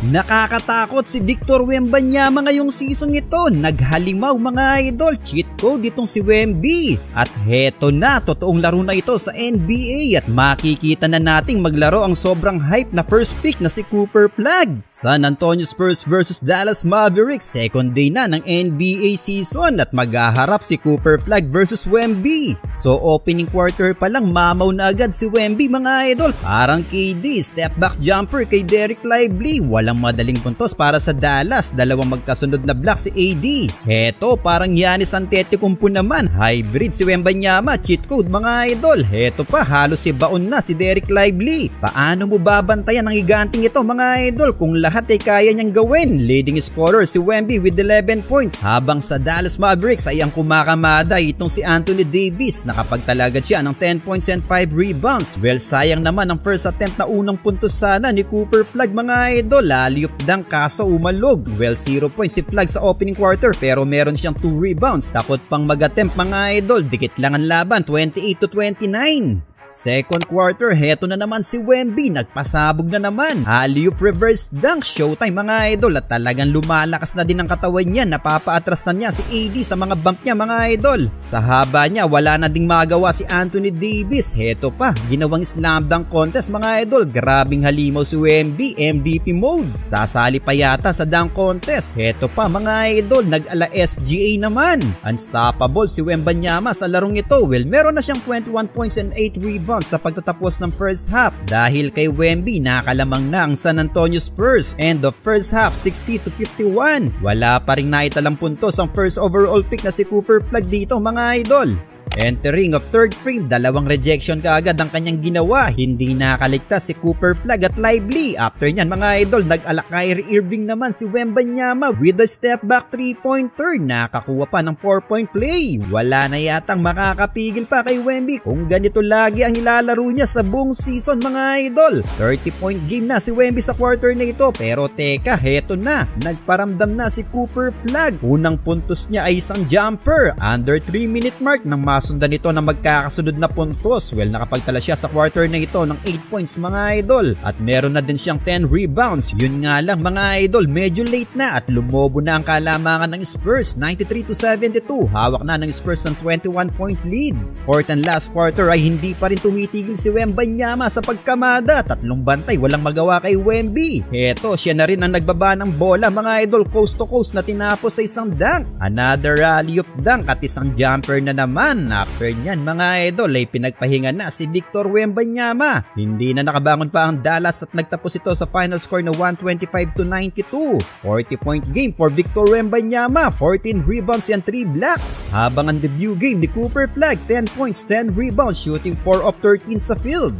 Nakakatakot si Victor Wembanyama ngayong season ito. Naghalimaw mga idol, cheat code itong si Wemby. At heto na, totoong laro na ito sa NBA at makikita na nating maglaro ang sobrang hype na first pick na si Cooper Flagg. San Antonio Spurs versus Dallas Mavericks, second day na ng NBA season at maghaharap si Cooper Flagg versus Wemby. So opening quarter pa lang mamaw na agad si Wemby mga idol. Parang KD, step back jumper kay Dereck Lively. Walang madaling puntos para sa Dallas, dalawang magkasunod na block si AD. Heto parang Giannis Antetokounmpo naman, hybrid si Wembanyama, cheat code mga idol. Heto pa halos si baon na si Dereck Lively. Paano mo babantayan ang higanting ito mga idol kung lahat ay kaya niyang gawin? Leading scorer si Wemby with 11 points, habang sa Dallas Mavericks ay ang kumakamada itong si Anthony Davis. Nakapagtalagad siya ng 10 points and 5 rebounds. Well, sayang naman ang first attempt na unang puntos sana ni Cooper Flagg mga idol. Alley-oop dunk kaso umalog. Well, 0 points si Flagg sa opening quarter pero meron siyang 2 rebounds. Takot pang mag-attempt mga idol. Dikit lang ang laban, 28-29. Second quarter, heto na naman si Wemby, nagpasabog na naman. Alley-oop reverse dunk, showtime mga idol, at talagang lumalakas na din ang katawan niya, napapaatras na niya si AD sa mga bump niya mga idol. Sa haba niya, wala na ding magawa si Anthony Davis. Heto pa, ginawang slam dunk contest mga idol, grabing halimaw si Wemby, MVP mode. Sasali pa yata sa dunk contest. Heto pa mga idol, nag-ala SGA naman. Unstoppable si Wembanyama sa larong ito. Well, meron na siyang 21 points and 8 rebounds sa pagtatapos ng first half. Dahil kay Wemby, nakalamang na ang San Antonio Spurs. End of first half, 60-51. Wala pa ring naitalang puntos ang first overall pick na si Cooper Flagg dito mga idol. Entering of third frame, dalawang rejection kaagad ang kanyang ginawa. Hindi nakaligtas si Cooper Flagg at Lively. After nyan mga idol, nag-ala Kyrie Irving naman si Wembanyama with a step back 3-pointer. Nakakuha pa ng 4-point play. Wala na yatang makakapigil pa kay Wemby kung ganito lagi ang ilalaro niya sa buong season mga idol. 30-point game na si Wemby sa quarter na ito. Pero teka, heto na. Nagparamdam na si Cooper Flagg. Unang puntos niya ay isang jumper. Under 3-minute mark ng sundan nito na magkakasunod na puntos. Well, nakapagtala siya sa quarter na ito ng 8 points mga idol. At meron na din siyang 10 rebounds. Yun nga lang mga idol, medyo late na at lumobo na ang kalamangan ng Spurs. 93-72. Hawak na ng Spurs ang 21-point lead. Fourth and last quarter ay hindi pa rin tumitigil si Wembanyama sa pagkamada. Tatlong bantay, walang magawa kay Wemby. Heto, siya na rin ang nagbaba ng bola mga idol, coast to coast na tinapos sa isang dunk. Another alley-oop dunk at isang jumper na naman. After nyan mga idol ay pinagpahinga na si Victor Wembanyama. Hindi na nakabangon pa ang Dallas at nagtapos ito sa final score na 125-92. 40-point game for Victor Wembanyama, 14 rebounds and 3 blocks. Habang ang debut game ni Cooper Flagg, 10 points, 10 rebounds, shooting 4 of 13 sa field.